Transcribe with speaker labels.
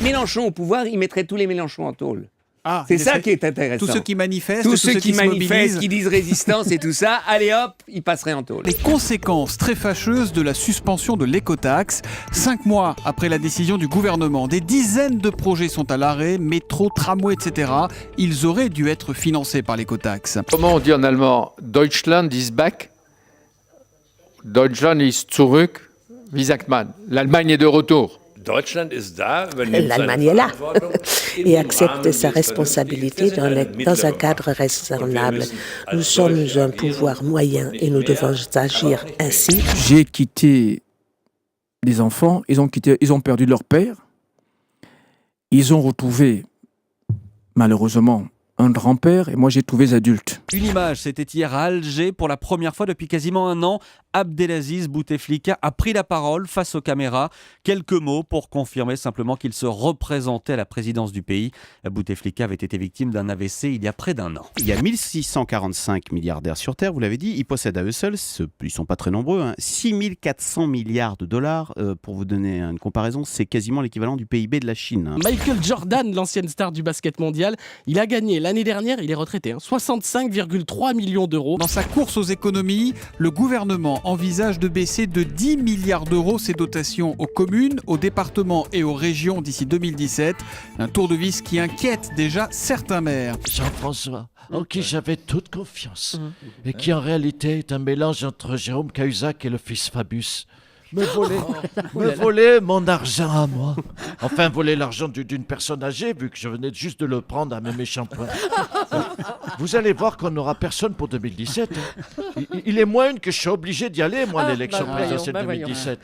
Speaker 1: Mélenchon au pouvoir, il mettrait tous les Mélenchons en tôle.
Speaker 2: Ah,
Speaker 1: C'est ça qui est intéressant.
Speaker 2: Tous ceux qui manifestent,
Speaker 1: Tous ceux qui
Speaker 2: se
Speaker 1: manifestent,
Speaker 2: mobilisent.
Speaker 1: qui disent résistance et tout ça, allez hop, ils passeraient en tôle.
Speaker 2: Les conséquences très fâcheuses de la suspension de l'écotaxe. 5 mois après la décision du gouvernement, des dizaines de projets sont à l'arrêt, métro, tramway, etc. Ils auraient dû être financés par l'écotaxe.
Speaker 3: Comment on dit en allemand? Deutschland ist back. Deutschland ist zurück. Wie sagt man? L'Allemagne est de retour.
Speaker 4: L'Allemagne est là et accepte sa responsabilité dans un cadre raisonnable. Nous sommes un pouvoir moyen et nous devons agir ainsi.
Speaker 5: J'ai quitté les enfants, ils ont perdu leur père. Ils ont retrouvé, malheureusement, un grand-père et moi j'ai trouvé les adultes.
Speaker 6: Une image, c'était hier à Alger pour la première fois depuis quasiment un an. Abdelaziz Bouteflika a pris la parole face aux caméras. Quelques mots pour confirmer simplement qu'il se représentait à la présidence du pays. Bouteflika avait été victime d'un AVC il y a près d'un an.
Speaker 7: Il y a 1645 milliardaires sur Terre, vous l'avez dit. Ils possèdent à eux seuls, ils ne sont pas très nombreux, 6400 milliards de dollars. Pour vous donner une comparaison, c'est quasiment l'équivalent du PIB de la Chine.
Speaker 8: Michael Jordan, l'ancienne star du basket mondial, il a gagné l'année dernière, il est retraité, 65,3 millions d'euros.
Speaker 2: Dans sa course aux économies, le gouvernement envisage de baisser de 10 milliards d'euros ses dotations aux communes, aux départements et aux régions d'ici 2017. Un tour de vis qui inquiète déjà certains maires.
Speaker 9: Jean-François, en qui j'avais toute confiance, et qui en réalité est un mélange entre Jérôme Cahuzac et le fils Fabius. Me voler mon argent à moi. Enfin, voler l'argent d'une personne âgée, vu que je venais juste de le prendre à mes méchants points. Vous allez voir qu'on n'aura personne pour 2017. Il est moins une que je suis obligé d'y aller, moi, à l'élection présidentielle 2017.